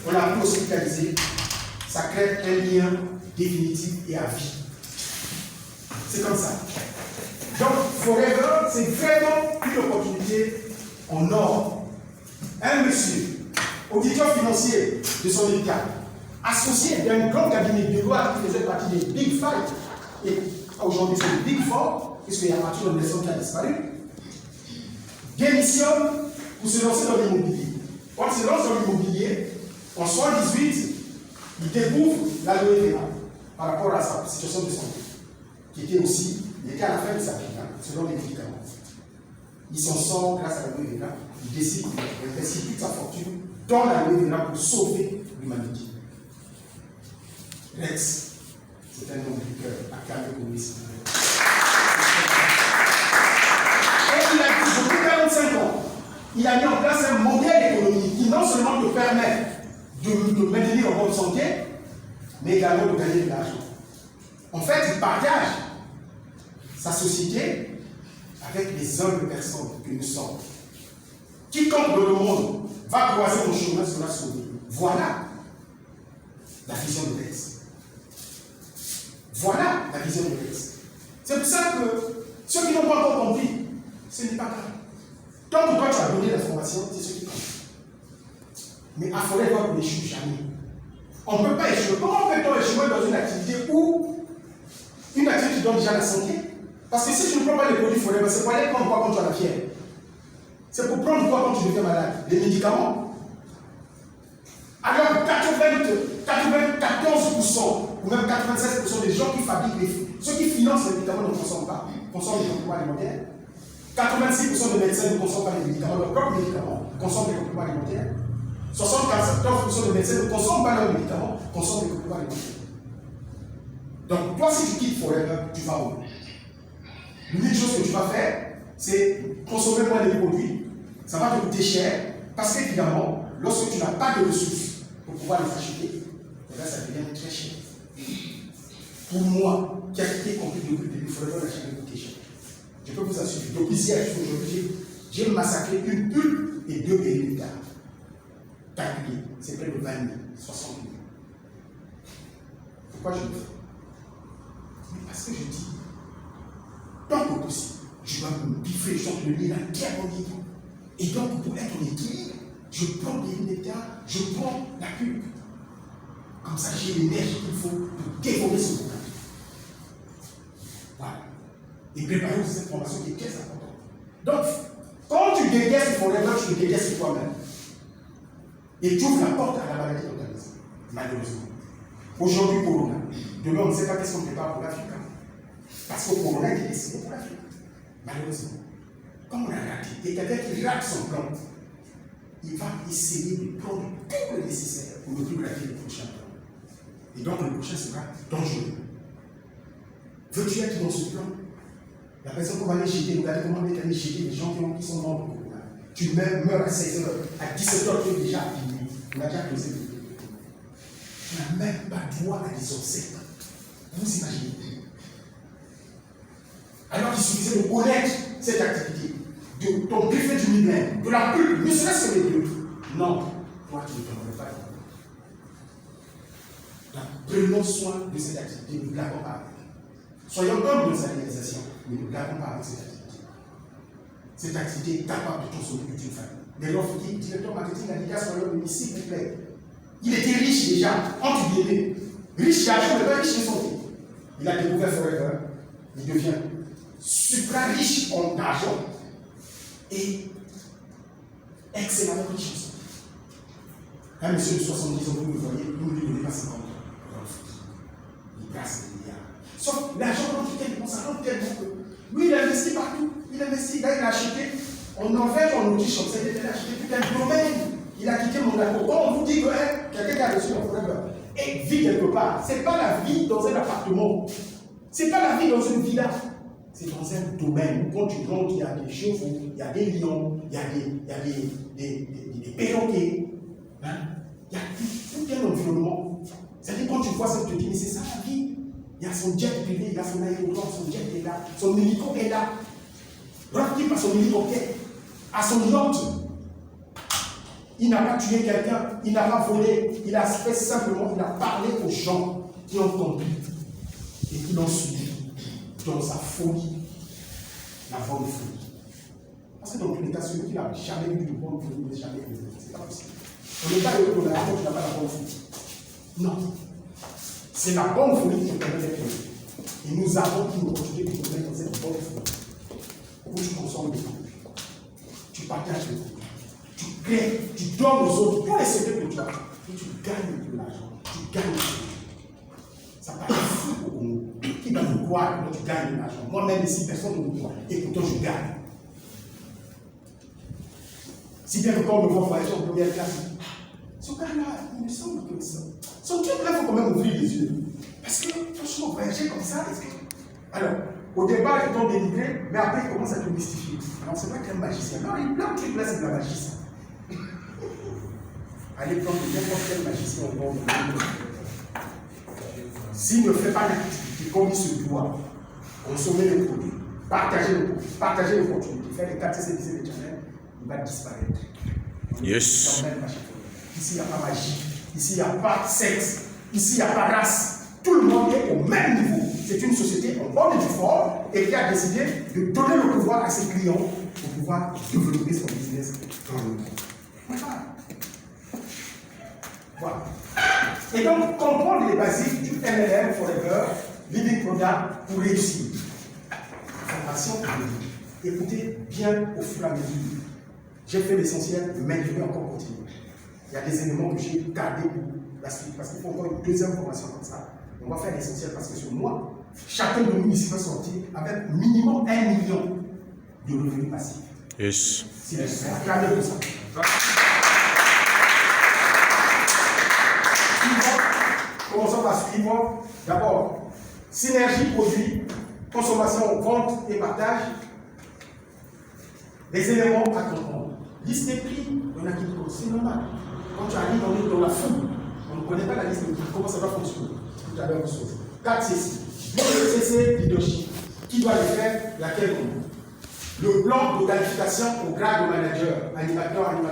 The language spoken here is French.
on l'a hospitalisé, ça crée un lien définitif et à vie. C'est comme ça. Donc, Forever, c'est vraiment une opportunité en or. Un monsieur, auditeur financier de son État, associé d'un grand cabinet de loi qui faisait partie des Big Five, et aujourd'hui c'est le Big Four, puisqu'il y a partie de l'organisation qui a disparu, démissionne pour se lancer dans l'immobilier. Quand il se lance dans l'immobilier, en 1978, il découvre la loi par rapport à sa situation de santé, qui était aussi, il était à la fin de sa vie, selon les médicaments. Il s'en sort grâce à la loi Véna, il décide d'investir toute sa fortune dans la loi Véna pour sauver l'humanité. Rex, c'est un nom du cœur, acclamé pour lui. Et il a dit, depuis 45 ans, il a mis en place un modèle économique qui non seulement te permet de maintenir en bonne santé, mais également de gagner de l'argent. En fait, il partage sa société avec les humbles personnes que nous sommes. Quiconque dans le monde va croiser mon chemin sera sauvé. Voilà la vision de Rex. Voilà la vision de Rex. C'est pour ça que ceux qui n'ont pas encore compris, ce n'est pas grave. Tant que toi tu as donné l'information, c'est ce qui compte. Mais il faudrait voir qu'on n'échoue jamais. On ne peut pas échouer. Comment peut-on échouer dans une activité où une activité qui donne déjà la santé? Parce que si tu ne prends pas les produits Forever, c'est pour aller prendre quoi quand tu as la fièvre? C'est pour prendre quoi quand tu deviens malade? Des médicaments? Alors 94% ou même 96% des gens qui fabriquent ceux qui financent les médicaments ne consomment pas, consomment les compléments alimentaires. 86% des médecins ne consomment pas les médicaments, leurs propres médicaments, consomment les compléments alimentaires. 74% des médecins ne consomment pas leurs médicaments, consomment les compléments alimentaires. Donc, toi, si tu quittes Forever, tu vas où? L'unique chose que tu vas faire, c'est consommer moins de produits. Ça va te coûter cher, parce qu'évidemment, lorsque tu n'as pas de ressources pour pouvoir les acheter, là, ça devient très cher. Pour moi, qui a été compris depuis le début, Forever n'a jamais coûté cher. Je peux vous assurer. Donc, ici, aujourd'hui, j'ai massacré une pulpe et 2 périmètres. Calculé, c'est près de 20 000, 60 000. Pourquoi je le fais? Mais parce que je dis, tant que possible, je dois me biffer, je dois me lire à très bon niveau. Et donc, pour être en équilibre, je prends des nectars, je prends la pulpe. Comme ça, j'ai l'énergie qu'il faut pour dévorer ce bouquin. Voilà. Et préparer aussi cette formation qui est très importante. Donc, quand tu dégaisses Forever, tu te dégaisses toi-même. Et tu ouvres la porte à la maladie organisée, malheureusement. Aujourd'hui, Corona. Demain, on ne sait pas qu'est-ce qu'on prépare pour l'Afrique. Parce que Corona a été décidé pour l'Afrique. Malheureusement. Comme on a raté, et quelqu'un qui rate son plan, il va essayer de prendre tout le nécessaire pour ne plus rater le prochain plan. Et donc, le prochain sera dangereux. Veux-tu être dans ce plan? La personne qu'on va aller jeter, regardez comment on est allé jeter des gens qui sont morts de Corona. Tu meurs à 16h, à 17h, tu es déjà à minuit. On a déjà closé le truc. Tu n'as même pas droit à des obsèques. Vous imaginez? Alors qu'il suffisait de connaître cette activité, de ton buffet du millénaire, de la pulpe, ne serait-ce que les deux. Non, toi tu ne t'en veux pas. Donc, prenons soin de cette activité, ne blaguons pas avec. Soyons humbles dans sa réalisation, mais ne blaguons pas avec cette activité. Cette activité est capable de consommer toute une famille. Mais l'offre qui directeur marketing a dit qu'à son homme, s'il vous plaît, il était riche déjà, entre guillemets. Riche d'argent, mais pas riche de santé. Il a découvert Forever, il devient super riche en argent et excellemment riche en santé. Un monsieur de 70 ans, vous me voyez, vous ne lui donnez pas 50 ans. Il brasse des milliards. Sauf l'argent rentre tellement, ça rentre tellement que lui, il investit partout. Il investit, là, il a acheté en Norvège, en Autriche, comme ça, il a acheté tout un domaine. Il a quitté Monaco. Quand on vous dit que quelqu'un qui a reçu un Forever et vit quelque part, ce n'est pas la vie dans un appartement. Ce n'est pas la vie dans une villa. C'est dans un domaine où quand tu rentres, il y a des chevaux, il y a des lions, il y a des perroquets. Hein? Il y a tout un environnement. C'est-à-dire quand tu vois ça, tu te dis, mais c'est ça la vie. Il y a son jet privé, il a son aérodrome, son jet est là, son hélico est là. Rocky par son hélicoptère, à son yacht. Il n'a pas tué quelqu'un, il n'a pas volé, il a fait simplement, il a parlé aux gens qui ont compris et qui l'ont suivi dans sa folie, la bonne folie. Parce que dans tous les cas, celui qui n'a jamais eu de bonne folie n'est jamais eu. C'est pas possible. On n'est pas heureux dans la vie, tu n'as pas la bonne folie. Non. C'est la bonne folie qui permet d'être heureux. Et nous avons une opportunité de nous mettre dans cette bonne folie. Où tu consommes des produits, tu partages des produits, tu crées, tu donnes aux autres pour les secrets que tu as, et tu gagnes de l'argent, tu gagnes de l'argent. Ça paraît fou au Congo. Qui va me croire que tu gagnes de l'argent? Moi-même ici, personne ne me croit, et pourtant je gagne. Si bien que quand on me voit voyager en première classe, ce gars-là, il me semble que son truc là, il faut quand même ouvrir les yeux. Parce que, franchement, voyager comme ça, est-ce que. Alors, au départ, ils t'ont délivré, mais après, ils commencent à te mystifier. Alors, c'est pas qu'un magicien. Non, il y a plein de trucs là, c'est de la magie, ça. Allez prendre n'importe quel magicien au monde. S'il ne fait pas l'activité comme il se doit, consommer les produits, partager les produits, partager les opportunités, faire les 4 CCDC de channel, il va disparaître. Yes. Ici, il n'y a pas magie. Ici, il n'y a pas sexe. Ici, il n'y a pas race. Tout le monde est au même niveau. C'est une société en bonne et due forme et qui a décidé de donner le pouvoir à ses clients pour pouvoir développer son business dans le monde. Voilà. Et donc, comprendre les basiques du MLM Forever, Living Product pour réussir. Formation et écoutez bien au fur et à mesure. J'ai fait l'essentiel, mais je vais encore continuer. Il y a des éléments que j'ai gardés pour la suite, parce qu'il faut encore une deuxième formation comme ça. On va faire l'essentiel parce que sur moi, chacun de nous ici va sortir avec minimum 1 million de revenus passifs. Yes. C'est nécessaire. Regardez tout ça. Commençons par suivre. D'abord, synergie, produit, consommation, vente et partage. Les éléments à comprendre. Liste des prix, il y en a qui disent c'est normal. Quand tu arrives dans la foule, on ne connaît pas la liste des prix, comment ça va fonctionner. Tout à l'heure, vous saurez. 4 CC. 2 CC leadership. Qui doit le faire? Laquelle on. Le plan de qualification au grade de manager, animateur adjoint.